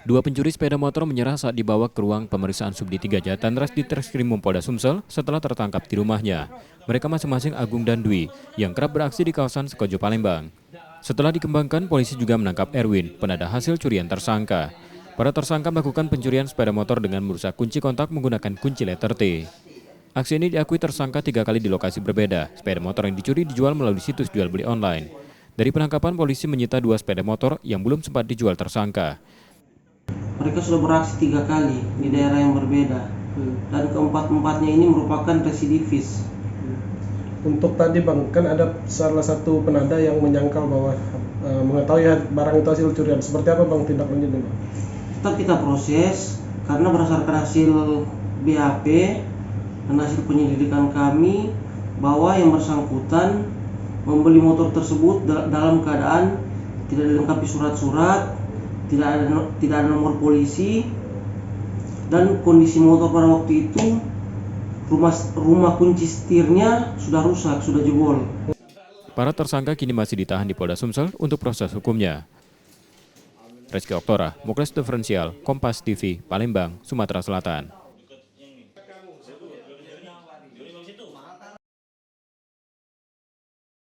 Dua pencuri sepeda motor menyerah saat dibawa ke ruang pemeriksaan Subdit 3 Jatanras di Treskrimum Polda Sumsel setelah tertangkap di rumahnya. Mereka masing-masing Agung dan Dwi yang kerap beraksi di kawasan Sekojo, Palembang. Setelah dikembangkan, polisi juga menangkap Erwin, penada hasil curian tersangka. Para tersangka melakukan pencurian sepeda motor dengan merusak kunci kontak menggunakan kunci letter T. Aksi ini diakui tersangka 3 kali di lokasi berbeda. Sepeda motor yang dicuri dijual melalui situs jual beli online. Dari penangkapan, polisi menyita 2 sepeda motor yang belum sempat dijual tersangka. Mereka sudah beraksi 3 kali di daerah yang berbeda, dan keempat-empatnya ini merupakan residivis. Untuk tadi Bang, kan ada salah satu penada yang menyangkal bahwa mengetahui barang itu hasil curian. Seperti apa Bang tindak lanjutnya Bang? Tetap kita proses karena berdasarkan hasil BAP dan hasil penyelidikan kami bahwa yang bersangkutan membeli motor tersebut dalam keadaan tidak dilengkapi surat-surat, tidak ada nomor polisi, dan kondisi motor pada waktu itu rumah kunci setirnya sudah rusak, sudah jebol. Para tersangka kini masih ditahan di Polda Sumsel untuk proses hukumnya. Rizky Oktora, Muklas Diferensial, Kompas TV, Palembang, Sumatera Selatan.